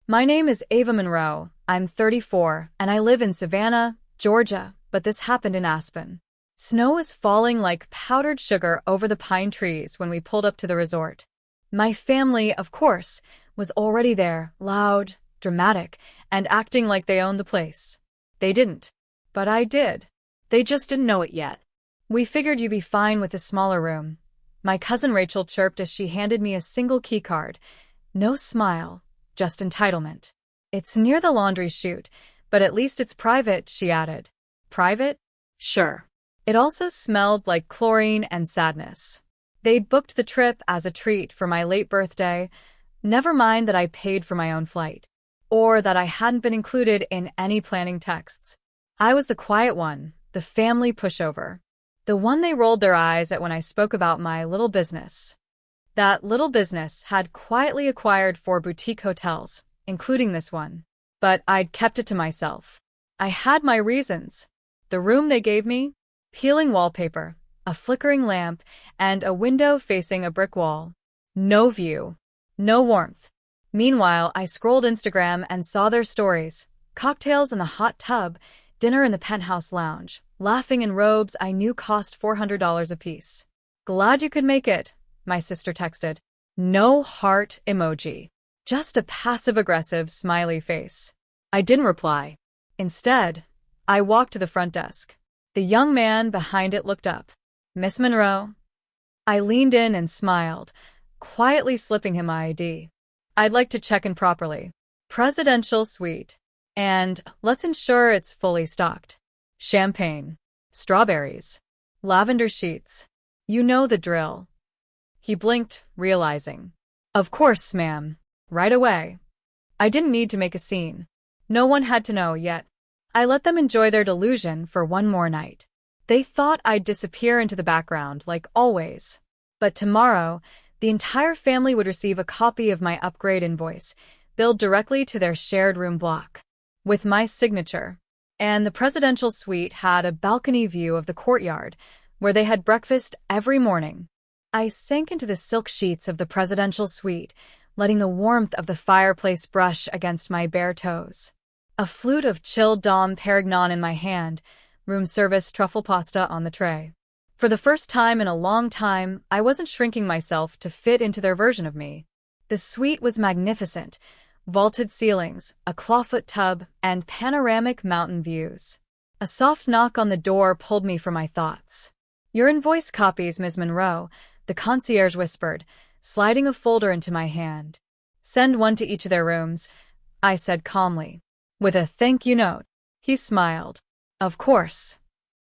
My name is Ava Monroe. I'm 34, and I live in Savannah, Georgia, but this happened in Aspen. Snow was falling like powdered sugar over the pine trees when we pulled up to the resort. My family, of course, was already there, loud, dramatic, and acting like they owned the place. They didn't. But I did. They just didn't know it yet. We figured you'd be fine with a smaller room. My cousin Rachel chirped as she handed me a single key card. No smile, just entitlement. It's near the laundry chute, but at least it's private, she added. Private? Sure. It also smelled like chlorine and sadness. They'd booked the trip as a treat for my late birthday, never mind that I paid for my own flight, or that I hadn't been included in any planning texts. I was the quiet one, the family pushover, the one they rolled their eyes at when I spoke about my little business. That little business had quietly acquired 4 boutique hotels, including this one, but I'd kept it to myself. I had my reasons. The room they gave me? Peeling wallpaper, a flickering lamp, and a window facing a brick wall. No view. No warmth. Meanwhile, I scrolled Instagram and saw their stories. Cocktails in the hot tub, dinner in the penthouse lounge, laughing in robes I knew cost $400 apiece. Glad you could make it, my sister texted. No heart emoji. Just a passive-aggressive smiley face. I didn't reply. Instead, I walked to the front desk. The young man behind it looked up. Miss Monroe? I leaned in and smiled, quietly slipping him my ID. I'd like to check in properly. Presidential suite. And let's ensure it's fully stocked. Champagne. Strawberries. Lavender sheets. You know the drill. He blinked, realizing. Of course, ma'am. Right away. I didn't need to make a scene. No one had to know yet. I let them enjoy their delusion for one more night. They thought I'd disappear into the background, like always. But tomorrow, the entire family would receive a copy of my upgrade invoice, billed directly to their shared room block, with my signature. And the presidential suite had a balcony view of the courtyard, where they had breakfast every morning. I sank into the silk sheets of the presidential suite, letting the warmth of the fireplace brush against my bare toes. A flute of chilled Dom Perignon in my hand, room service truffle pasta on the tray. For the first time in a long time, I wasn't shrinking myself to fit into their version of me. The suite was magnificent. Vaulted ceilings, a clawfoot tub, and panoramic mountain views. A soft knock on the door pulled me from my thoughts. Your invoice copies, Ms. Monroe, the concierge whispered, sliding a folder into my hand. Send one to each of their rooms, I said calmly. With a thank you note. He smiled. Of course.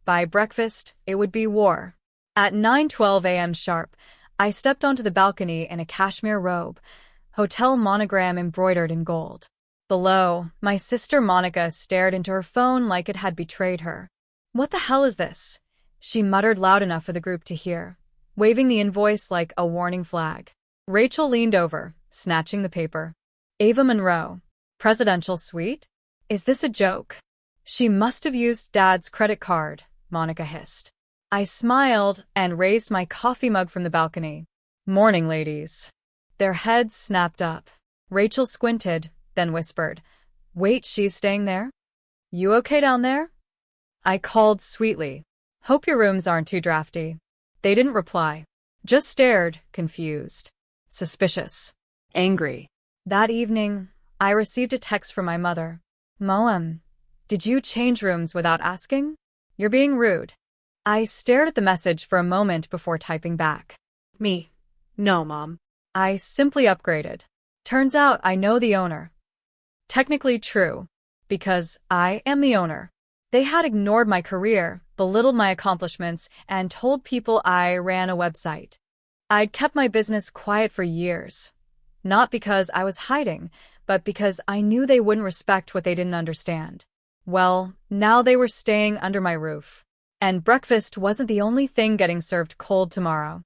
By breakfast, it would be war. At 9:12 a.m. sharp, I stepped onto the balcony in a cashmere robe, hotel monogram embroidered in gold. Below, my sister Monica stared into her phone like it had betrayed her. What the hell is this? She muttered loud enough for the group to hear, waving the invoice like a warning flag. Rachel leaned over, snatching the paper. Ava Monroe. Presidential suite? Is this a joke? She must have used Dad's credit card, Monica hissed. I smiled and raised my coffee mug from the balcony. Morning, ladies. Their heads snapped up. Rachel squinted, then whispered, Wait, she's staying there? You okay down there? I called sweetly. Hope your rooms aren't too drafty. They didn't reply. Just stared, confused. Suspicious. Angry. That evening, I received a text from my mother. Mom, did you change rooms without asking? You're being rude. I stared at the message for a moment before typing back. Me. No, Mom. I simply upgraded. Turns out I know the owner. Technically true, because I am the owner. They had ignored my career, belittled my accomplishments, and told people I ran a website. I'd kept my business quiet for years. Not because I was hiding, but because I knew they wouldn't respect what they didn't understand. Well, now they were staying under my roof. And breakfast wasn't the only thing getting served cold tomorrow.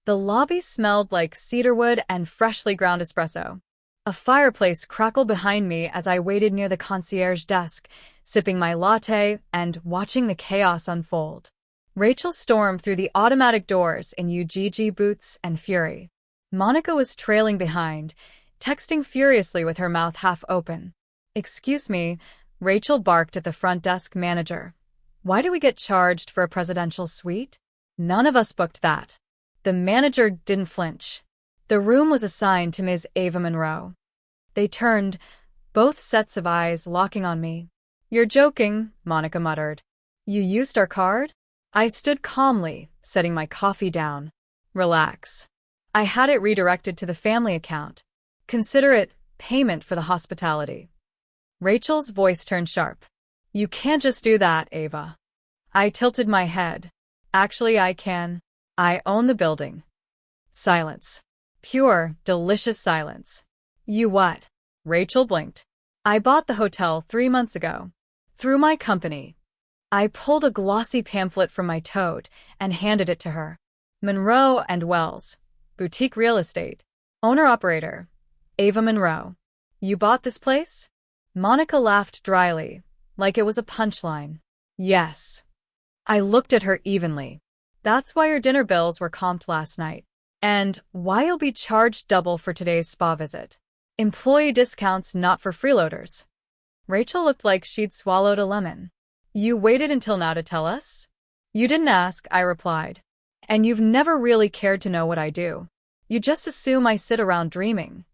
The lobby smelled like cedarwood and freshly ground espresso. A fireplace crackled behind me as I waited near the concierge desk, sipping my latte and watching the chaos unfold. Rachel stormed through the automatic doors in UGG boots and fury. Monica was trailing behind, texting furiously with her mouth half open. "Excuse me," Rachel barked at the front desk manager. "Why do we get charged for a presidential suite? None of us booked that." The manager didn't flinch. The room was assigned to Ms. Ava Monroe. They turned, both sets of eyes locking on me. "You're joking," Monica muttered. "You used our card?" I stood calmly, setting my coffee down. "Relax. I had it redirected to the family account. Consider it payment for the hospitality." Rachel's voice turned sharp. "You can't just do that, Ava." I tilted my head. "Actually, I can. I own the building." Silence. Pure, delicious silence. "You what?" Rachel blinked. "I bought the hotel 3 months ago. Through my company." I pulled a glossy pamphlet from my tote and handed it to her. "Monroe and Wells, boutique real estate. Owner-operator, Ava Monroe. You bought this place?" Monica laughed dryly, like it was a punchline. "Yes." I looked at her evenly. "That's why your dinner bills were comped last night. And why you'll be charged double for today's spa visit. Employee discounts not for freeloaders." Rachel looked like she'd swallowed a lemon. "You waited until now to tell us?" "You didn't ask," I replied. "And you've never really cared to know what I do. You just assume I sit around dreaming."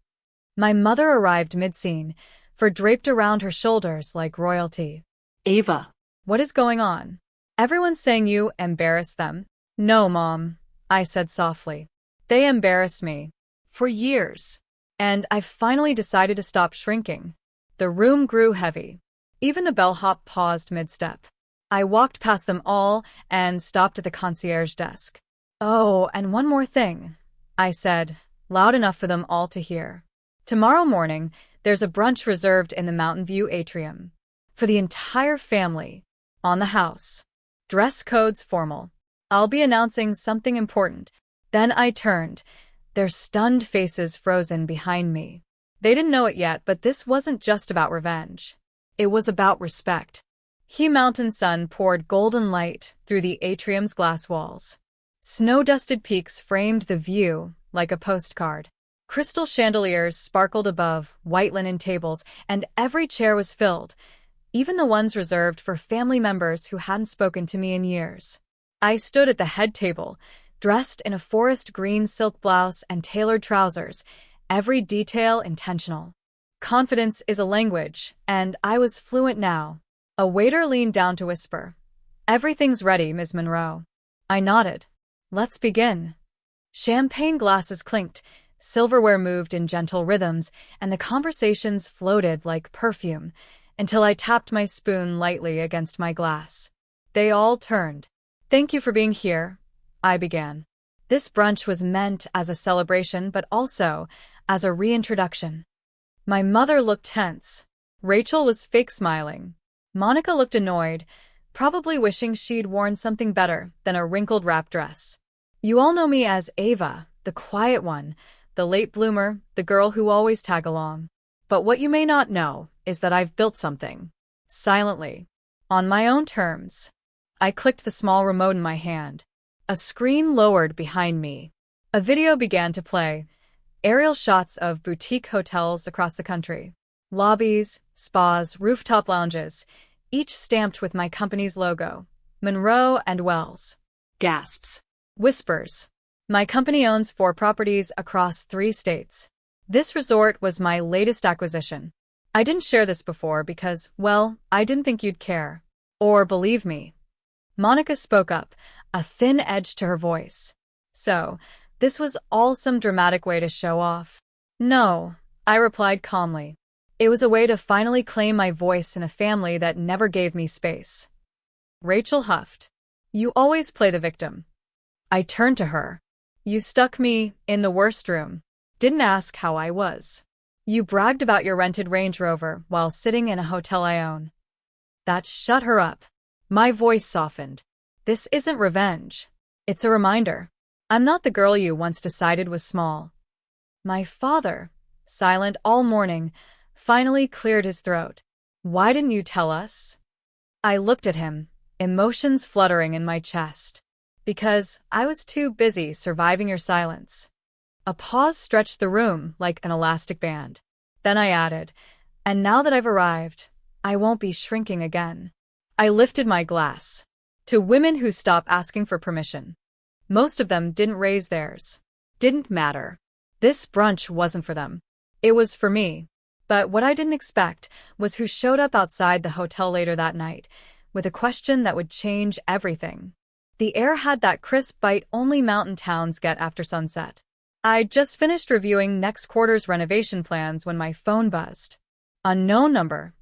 My mother arrived mid-scene, fur draped around her shoulders like royalty. "Ava, "What is going on? Everyone's saying you embarrassed them." "No, Mom," I said softly. "They embarrassed me. For years. And I've finally decided to stop shrinking." The room grew heavy. Even the bellhop paused mid-step. I walked past them all and stopped at the concierge desk. "Oh, and one more thing," I said, loud enough for them all to hear. "Tomorrow morning, there's a brunch reserved in the Mountain View atrium. For the entire family. On the house. Dress code's formal. I'll be announcing something important." Then I turned, their stunned faces frozen behind me. They didn't know it yet, but this wasn't just about revenge. It was about respect. The mountain sun poured golden light through the atrium's glass walls. Snow-dusted peaks framed the view like a postcard. Crystal chandeliers sparkled above white linen tables, and every chair was filled, even the ones reserved for family members who hadn't spoken to me in years. I stood at the head table, dressed in a forest green silk blouse and tailored trousers, every detail intentional. Confidence is a language, and I was fluent now. A waiter leaned down to whisper, "Everything's ready, Ms. Monroe." I nodded. "Let's begin." Champagne glasses clinked, silverware moved in gentle rhythms, and the conversations floated like perfume, until I tapped my spoon lightly against my glass. They all turned. "Thank you for being here," I began. This brunch was meant as a celebration, but also as a reintroduction. My mother looked tense. Rachel was fake smiling. Monica looked annoyed, probably wishing she'd worn something better than a wrinkled wrap dress. You all know me as Ava, the quiet one, the late bloomer, the girl who always tag along. But what you may not know is that I've built something. Silently. On my own terms. I clicked the small remote in my hand. A screen lowered behind me. A video began to play. Aerial shots of boutique hotels across the country. Lobbies, spas, rooftop lounges, each stamped with my company's logo. Monroe and Wells. Gasps. Whispers. My company owns 4 properties across 3 states. This resort was my latest acquisition. I didn't share this before because, well, I didn't think you'd care. Or believe me. Monica spoke up, a thin edge to her voice. "So, this was all some dramatic way to show off?" "No," I replied calmly. "It was a way to finally claim my voice in a family that never gave me space." Rachel huffed. "You always play the victim." I turned to her. "You stuck me in the worst room. Didn't ask how I was. You bragged about your rented Range Rover while sitting in a hotel I own." That shut her up. My voice softened. "This isn't revenge. It's a reminder. I'm not the girl you once decided was small." My father, silent all morning, finally cleared his throat. "Why didn't you tell us?" I looked at him, emotions fluttering in my chest. "Because I was too busy surviving your silence." A pause stretched the room like an elastic band. Then I added, "And now that I've arrived, I won't be shrinking again." I lifted my glass. To women who stop asking for permission. Most of them didn't raise theirs. Didn't matter. This brunch wasn't for them. It was for me. But what I didn't expect was who showed up outside the hotel later that night, with a question that would change everything. The air had that crisp bite only mountain towns get after sunset. I'd just finished reviewing next quarter's renovation plans when my phone buzzed. Unknown number.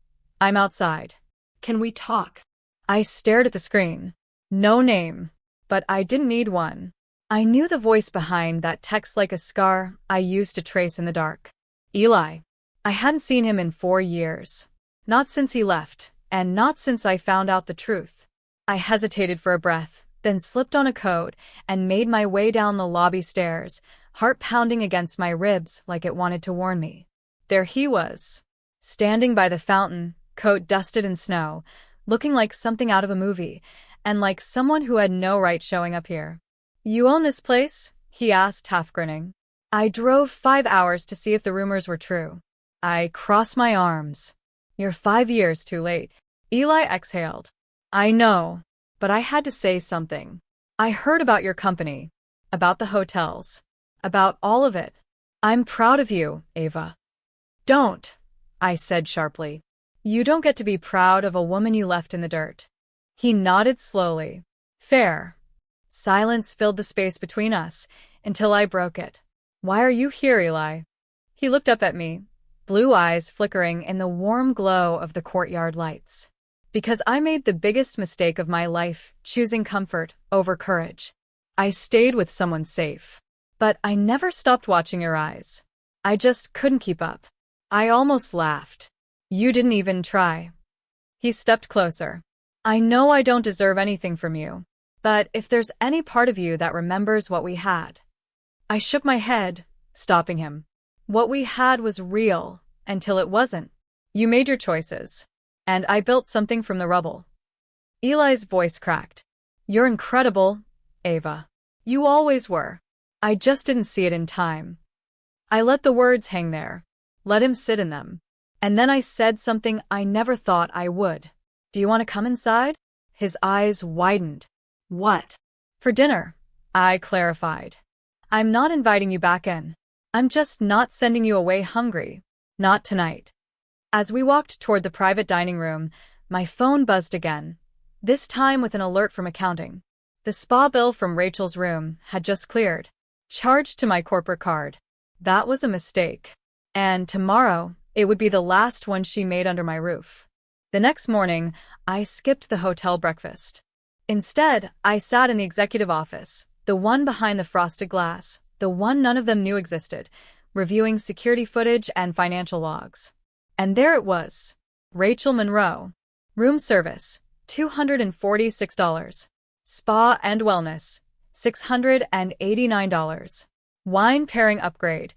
I'm outside. Can we talk? I stared at the screen. No name. But I didn't need one. I knew the voice behind that text like a scar I used to trace in the dark. Eli. I hadn't seen him in 4 years. Not since he left, and not since I found out the truth. I hesitated for a breath, then slipped on a coat and made my way down the lobby stairs, heart pounding against my ribs like it wanted to warn me. There he was, standing by the fountain, coat dusted in snow, looking like something out of a movie, and like someone who had no right showing up here. "You own this place?" he asked, half grinning. I drove 5 hours to see if the rumors were true. I crossed my arms. "You're 5 years too late." Eli exhaled. "I know, but I had to say something. I heard about your company, about the hotels, about all of it. I'm proud of you, Ava." "Don't," I said sharply. "You don't get to be proud of a woman you left in the dirt." He nodded slowly. "Fair." Silence filled the space between us, until I broke it. "Why are you here, Eli?" He looked up at me, blue eyes flickering in the warm glow of the courtyard lights. "Because I made the biggest mistake of my life, choosing comfort over courage. I stayed with someone safe. But I never stopped watching your eyes. I just couldn't keep up." I almost laughed. "You didn't even try." He stepped closer. "I know I don't deserve anything from you, but if there's any part of you that remembers what we had." I shook my head, stopping him. "What we had was real, until it wasn't. You made your choices, and I built something from the rubble." Eli's voice cracked. "You're incredible, Ava. You always were. I just didn't see it in time." I let the words hang there, let him sit in them. And then I said something I never thought I would. "Do you want to come inside?" His eyes widened. "What?" "For dinner," I clarified. "I'm not inviting you back in. I'm just not sending you away hungry. Not tonight." As we walked toward the private dining room, my phone buzzed again, this time with an alert from accounting. The spa bill from Rachel's room had just cleared, charged to my corporate card. That was a mistake. And tomorrow, it would be the last one she made under my roof. The next morning, I skipped the hotel breakfast. Instead, I sat in the executive office, the one behind the frosted glass, the one none of them knew existed, reviewing security footage and financial logs. And there it was. Rachel Monroe. Room service, $246. Spa and wellness, $689. Wine pairing upgrade,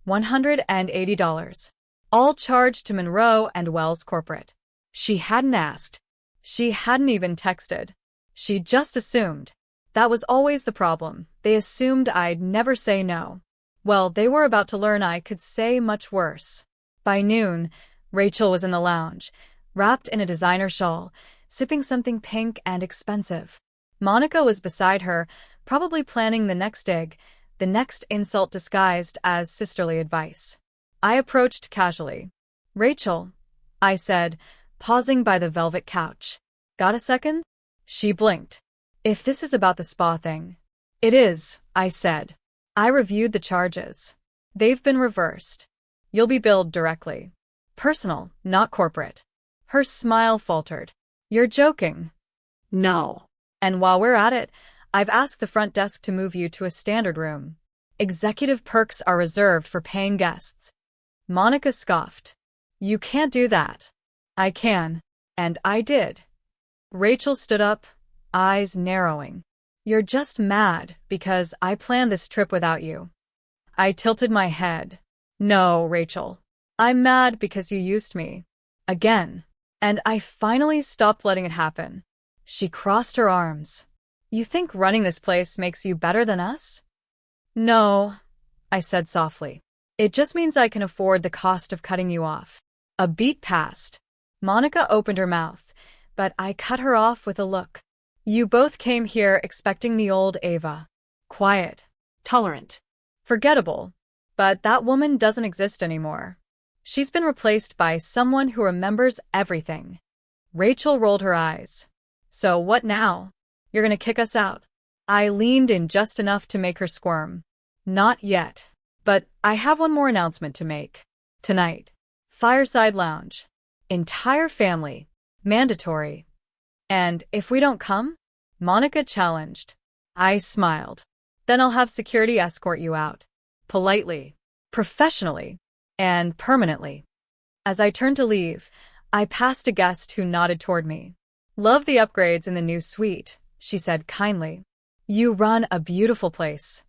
$180. All charged to Monroe and Wells Corporate. She hadn't asked. She hadn't even texted. She just assumed. That was always the problem. They assumed I'd never say no. Well, they were about to learn I could say much worse. By noon, Rachel was in the lounge, wrapped in a designer shawl, sipping something pink and expensive. Monica was beside her, probably planning the next dig, the next insult disguised as sisterly advice. I approached casually. "Rachel," I said, pausing by the velvet couch. "Got a second?" She blinked. "If this is about the spa thing." "It is," I said. "I reviewed the charges. They've been reversed. You'll be billed directly. Personal, not corporate." Her smile faltered. "You're joking." "No." "And while we're at it, I've asked the front desk to move you to a standard room. Executive perks are reserved for paying guests." Monica scoffed. "You can't do that." "I can." And I did. Rachel stood up, eyes narrowing. "You're just mad because I planned this trip without you." I tilted my head. "No, Rachel. I'm mad because you used me. Again. And I finally stopped letting it happen." She crossed her arms. "You think running this place makes you better than us?" "No," I said softly. It just means I can afford the cost of cutting you off. A beat passed. Monica opened her mouth, but I cut her off with a look. You both came here expecting the old Ava. Quiet. Tolerant. Forgettable. But that woman doesn't exist anymore. She's been replaced by someone who remembers everything. Rachel rolled her eyes. So what now? You're gonna kick us out? I leaned in just enough to make her squirm. Not yet. But I have one more announcement to make. Tonight. Fireside Lounge. Entire family. Mandatory. And if we don't come? Monica challenged. I smiled. Then I'll have security escort you out. Politely. Professionally. And permanently. As I turned to leave, I passed a guest who nodded toward me. Love the upgrades in the new suite, she said kindly. You run a beautiful place.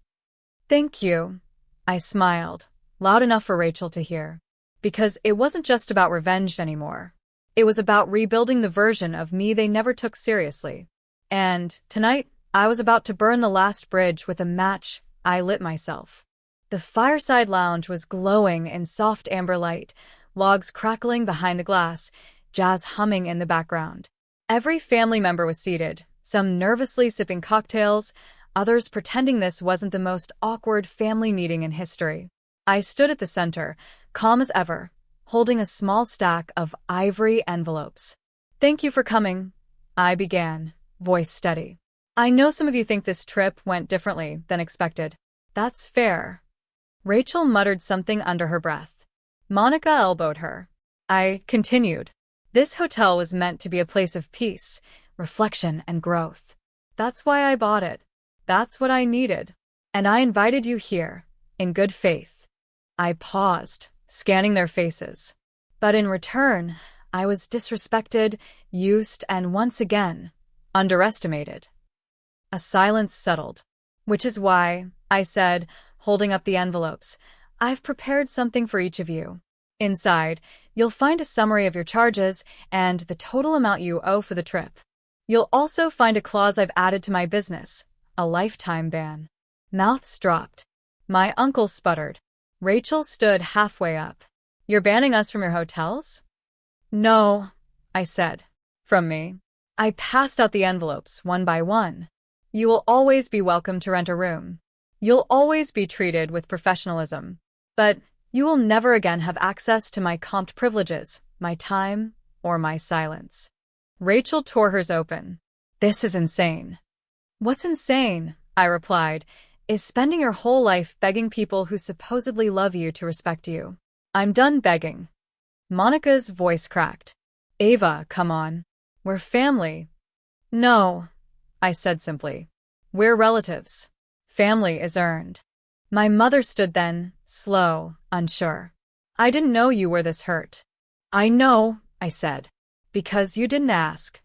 Thank you. I smiled, loud enough for Rachel to hear. Because it wasn't just about revenge anymore. It was about rebuilding the version of me they never took seriously. And tonight, I was about to burn the last bridge with a match I lit myself. The fireside lounge was glowing in soft amber light, logs crackling behind the glass, jazz humming in the background. Every family member was seated, some nervously sipping cocktails, others pretending this wasn't the most awkward family meeting in history. I stood at the center, calm as ever, holding a small stack of ivory envelopes. Thank you for coming, I began, voice steady. I know some of you think this trip went differently than expected. That's fair. Rachel muttered something under her breath. Monica elbowed her. I continued. This hotel was meant to be a place of peace, reflection, and growth. That's why I bought it. That's what I needed. And I invited you here, in good faith. I paused, scanning their faces. But in return, I was disrespected, used, and once again, underestimated. A silence settled. Which is why, I said, holding up the envelopes, I've prepared something for each of you. Inside, you'll find a summary of your charges and the total amount you owe for the trip. You'll also find a clause I've added to my business, a lifetime ban. Mouths dropped. My uncle sputtered. Rachel stood halfway up. You're banning us from your hotels? No, I said. From me. I passed out the envelopes one by one. You will always be welcome to rent a room. You'll always be treated with professionalism. But you will never again have access to my comped privileges, my time, or my silence. Rachel tore hers open. This is insane. What's insane, I replied, is spending your whole life begging people who supposedly love you to respect you. I'm done begging. Monica's voice cracked. Ava, come on. We're family. No, I said simply. We're relatives. Family is earned. My mother stood then, slow, unsure. I didn't know you were this hurt. I know, I said. Because you didn't ask.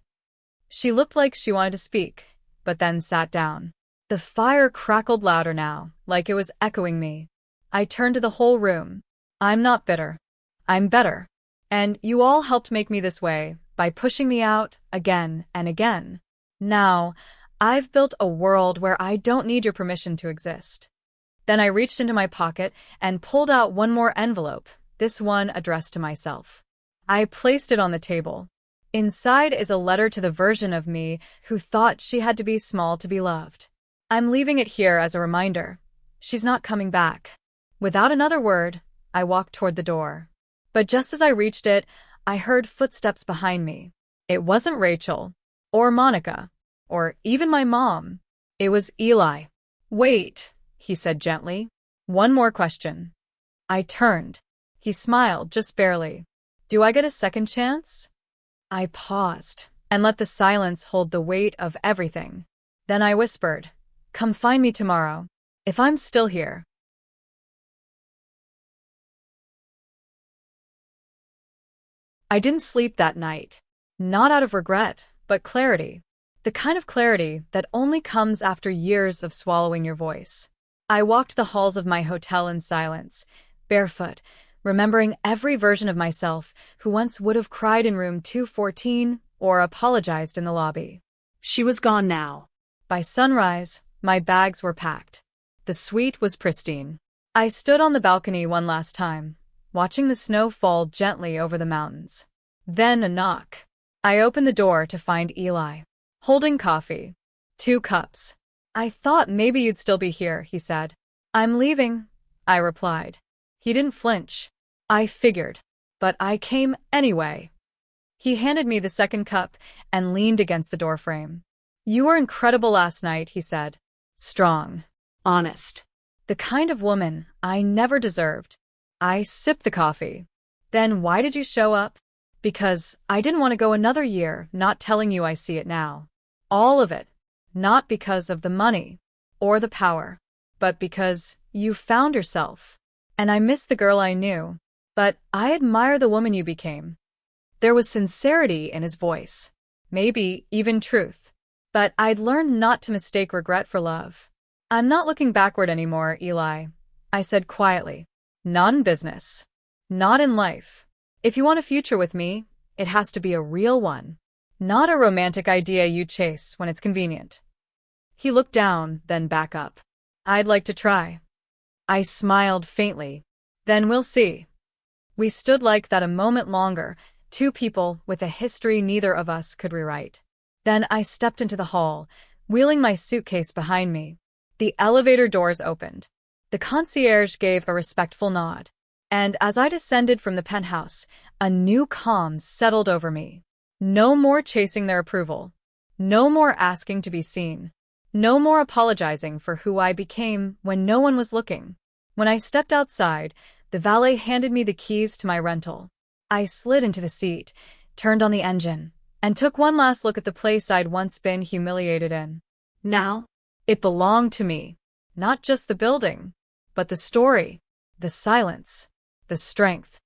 She looked like she wanted to speak, but then sat down. The fire crackled louder now, like it was echoing me. I turned to the whole room. I'm not bitter. I'm better. And you all helped make me this way, by pushing me out, again and again. Now, I've built a world where I don't need your permission to exist. Then I reached into my pocket and pulled out one more envelope, this one addressed to myself. I placed it on the table. Inside is a letter to the version of me who thought she had to be small to be loved. I'm leaving it here as a reminder. She's not coming back. Without another word, I walked toward the door. But just as I reached it, I heard footsteps behind me. It wasn't Rachel, or Monica, or even my mom. It was Eli. Wait, he said gently. One more question. I turned. He smiled, just barely. Do I get a second chance? I paused and let the silence hold the weight of everything. Then I whispered, come find me tomorrow, if I'm still here. I didn't sleep that night. Not out of regret, but clarity. The kind of clarity that only comes after years of swallowing your voice. I walked the halls of my hotel in silence, barefoot, remembering every version of myself who once would have cried in room 214 or apologized in the lobby. She was gone now. By sunrise, my bags were packed. The suite was pristine. I stood on the balcony one last time, watching the snow fall gently over the mountains. Then a knock. I opened the door to find Eli, holding coffee. 2 cups. I thought maybe you'd still be here, he said. I'm leaving, I replied. He didn't flinch. I figured. But I came anyway. He handed me the second cup and leaned against the doorframe. You were incredible last night, he said. Strong. Honest. The kind of woman I never deserved. I sipped the coffee. Then why did you show up? Because I didn't want to go another year not telling you I see it now. All of it. Not because of the money or the power, but because you found yourself. And I miss the girl I knew, but I admire the woman you became. There was sincerity in his voice, maybe even truth. But I'd learned not to mistake regret for love. I'm not looking backward anymore, Eli, I said quietly. Not in business. Not in life. If you want a future with me, it has to be a real one. Not a romantic idea you chase when it's convenient. He looked down, then back up. I'd like to try. I smiled faintly. Then we'll see. We stood like that a moment longer, 2 people with a history neither of us could rewrite. Then I stepped into the hall, wheeling my suitcase behind me. The elevator doors opened. The concierge gave a respectful nod. And as I descended from the penthouse, a new calm settled over me. No more chasing their approval. No more asking to be seen. No more apologizing for who I became when no one was looking. When I stepped outside, the valet handed me the keys to my rental. I slid into the seat, turned on the engine, and took one last look at the place I'd once been humiliated in. Now? It belonged to me. Not just the building, but the story, the silence, the strength.